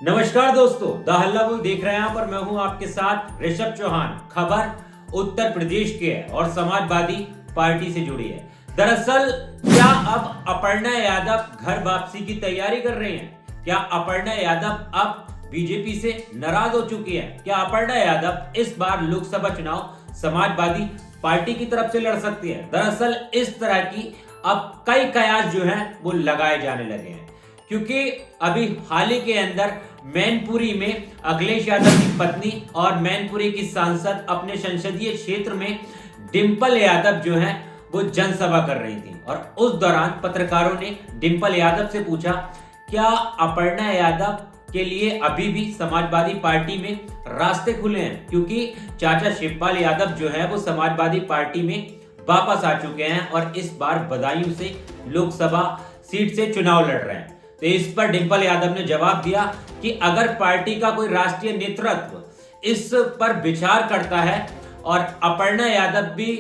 नमस्कार दोस्तों, द हल्ला बोल देख रहे हैं आप और मैं हूं आपके साथ ऋषभ चौहान। खबर उत्तर प्रदेश की है और समाजवादी पार्टी से जुड़ी है। दरअसल क्या अब अपर्णा यादव घर वापसी की तैयारी कर रही हैं? क्या अपर्णा यादव अब बीजेपी से नाराज हो चुकी है? क्या अपर्णा यादव इस बार लोकसभा चुनाव समाजवादी पार्टी की तरफ से लड़ सकती है? दरअसल इस तरह की अब कई कयास जो है वो लगाए जाने लगे हैं, क्योंकि अभी हाल ही के अंदर मैनपुरी में अखिलेश यादव की पत्नी और मैनपुरी की सांसद अपने संसदीय क्षेत्र में डिंपल यादव जो है वो जनसभा कर रही थी और उस दौरान पत्रकारों ने डिंपल यादव से पूछा, क्या अपर्णा यादव के लिए अभी भी समाजवादी पार्टी में रास्ते खुले हैं? क्योंकि चाचा शिवपाल यादव जो है वो समाजवादी पार्टी में वापस आ चुके हैं और इस बार बदायूं से लोकसभा सीट से चुनाव लड़ रहे हैं। तो इस पर डिंपल यादव ने जवाब दिया कि अगर पार्टी का कोई राष्ट्रीय नेतृत्व इस पर विचार करता है और अपर्णा यादव भी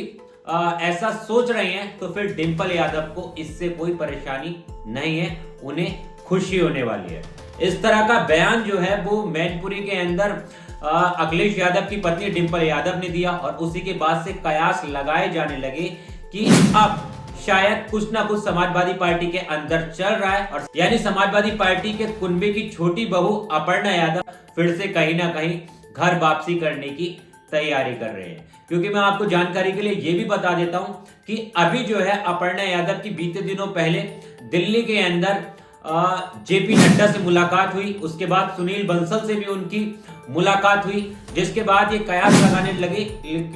ऐसा सोच रहे हैं तो फिर डिंपल यादव को इससे कोई परेशानी नहीं है, उन्हें खुशी होने वाली है। इस तरह का बयान जो है वो मैनपुरी के अंदर अखिलेश यादव की पत्नी डिंपल यादव ने दिया और उसी के बाद से कयास लगाए जाने लगे कि अब शायद कुछ ना कुछ समाजवादी पार्टी के अंदर चल रहा है और यानी समाजवादी पार्टी के कुनबे की छोटी बहू अपर्णा यादव फिर से कहीं ना कहीं घर वापसी करने की तैयारी कर रहे हैं। क्योंकि मैं आपको जानकारी के लिए ये भी बता देता हूं कि अभी जो है अपर्णा यादव की बीते दिनों पहले दिल्ली के अंदर जेपी नड्डा से मुलाकात हुई, उसके बाद सुनील बंसल से भी उनकी मुलाकात हुई, जिसके बाद ये कयास लगाने लगे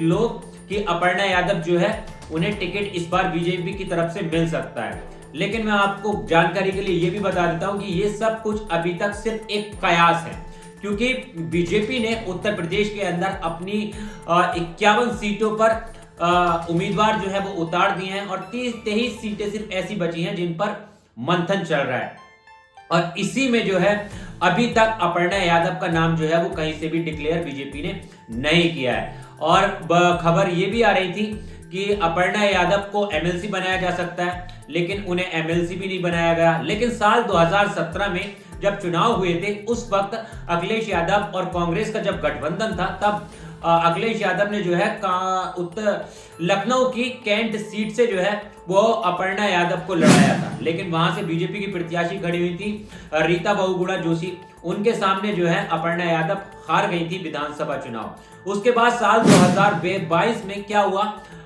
लोग कि अपर्णा यादव जो है उन्हें टिकट इस बार बीजेपी की तरफ से मिल सकता है। लेकिन मैं आपको जानकारी के लिए यह भी बता देता हूं कि ये सब कुछ अभी तक सिर्फ एक कयास है, क्योंकि बीजेपी ने उत्तर प्रदेश के अंदर अपनी 51 सीटों पर उम्मीदवार जो है वो उतार दिए हैं और 23 सीटें सिर्फ ऐसी बची हैं जिन पर मंथन चल रहा है और इसी में जो है अभी तक अपर्णा यादव का नाम जो है वो कहीं से भी डिक्लेयर बीजेपी ने नहीं किया है। और खबर ये भी आ रही थी कि अपर्णा यादव को एमएलसी बनाया जा सकता है, लेकिन उन्हें एमएलसी भी नहीं बनाया गया। लेकिन साल 2017 में जब चुनाव हुए थे उस वक्त अखिलेश यादव और कांग्रेस का जब गठबंधन था तब अखिलेश यादव ने जो है उत्तर लखनऊ की कैंट सीट से जो है वो अपर्णा यादव को लड़ाया था, लेकिन वहां से बीजेपी की प्रत्याशी खड़ी हुई थी रीता बहुगुणा जोशी, उनके सामने जो है अपर्णा यादव हार गई थी विधानसभा चुनाव। उसके बाद साल 2022 में क्या हुआ,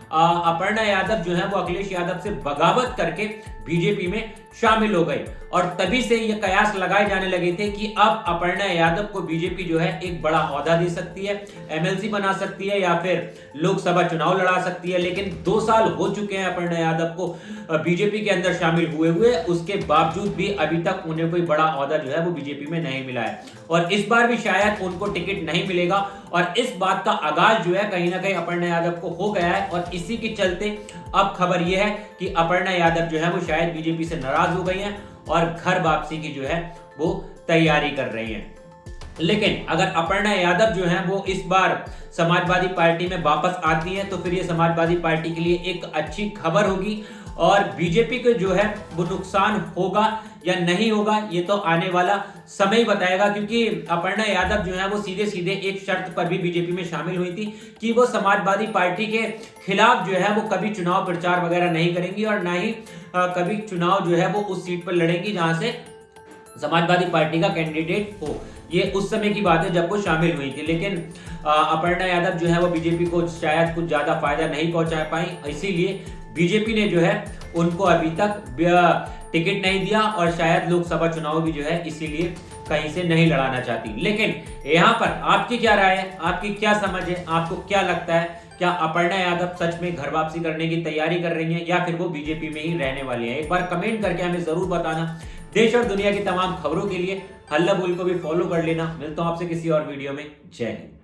अपर्णा यादव जो है वो अखिलेश यादव से बगावत करके बीजेपी में शामिल हो गई और तभी से ये कयास लगाए जाने लगे थे कि अब अपर्णा यादव को बीजेपी जो है एक बड़ा ओहदा दे सकती है, एमएलसी बना सकती है या फिर लोकसभा चुनाव लड़ा सकती है। लेकिन 2 साल हो चुके हैं अपर्णा यादव को बीजेपी के अंदर शामिल हुए, उसके बावजूद भी अभी तक उन्हें कोई बड़ा ओहदा जो है वो बीजेपी में नहीं मिला है और इस बार भी शायद उनको टिकट नहीं मिलेगा और इस बात का आगाज जो है कहीं ना कहीं अपर्णा यादव को हो गया है और इसी के चलते अब खबर यह है कि अपर्णा यादव जो है वो शायद बीजेपी से नाराज हो गई हैं और घर वापसी की जो है वो तैयारी कर रही हैं। लेकिन अगर अपर्णा यादव जो है वो इस बार समाजवादी पार्टी में वापस आती हैं तो फिर ये समाजवादी पार्टी के लिए एक अच्छी खबर होगी और बीजेपी को जो है वो नुकसान होगा या नहीं होगा ये तो आने वाला समय ही बताएगा। क्योंकि अपर्णा यादव जो है वो सीधे सीधे एक शर्त पर भी बीजेपी में शामिल हुई थी कि वो समाजवादी पार्टी के खिलाफ जो है वो कभी चुनाव प्रचार वगैरह नहीं करेंगी और ना ही कभी चुनाव जो है वो उस सीट पर लड़ेंगी जहां से समाजवादी पार्टी का कैंडिडेट हो। ये उस समय की बात है जब वो शामिल हुई थी, लेकिन अपर्णा यादव जो है वो बीजेपी को शायद कुछ ज्यादा फायदा नहीं पहुंचा पाई, इसीलिए बीजेपी ने जो है उनको अभी तक टिकट नहीं दिया और शायद लोकसभा चुनाव भी जो है इसीलिए कहीं से नहीं लड़ाना चाहती। लेकिन यहाँ पर आपकी क्या राय है, आपकी क्या समझ है, आपको क्या लगता है, क्या अपर्णा यादव सच में घर वापसी करने की तैयारी कर रही हैं या फिर वो बीजेपी में ही रहने वाली हैं? एक बार कमेंट करके हमें जरूर बताना। देश और दुनिया की तमाम खबरों के लिए हल्ला बोल को भी फॉलो कर लेना। मिलता हूं आपसे किसी और वीडियो में। जय हिंद।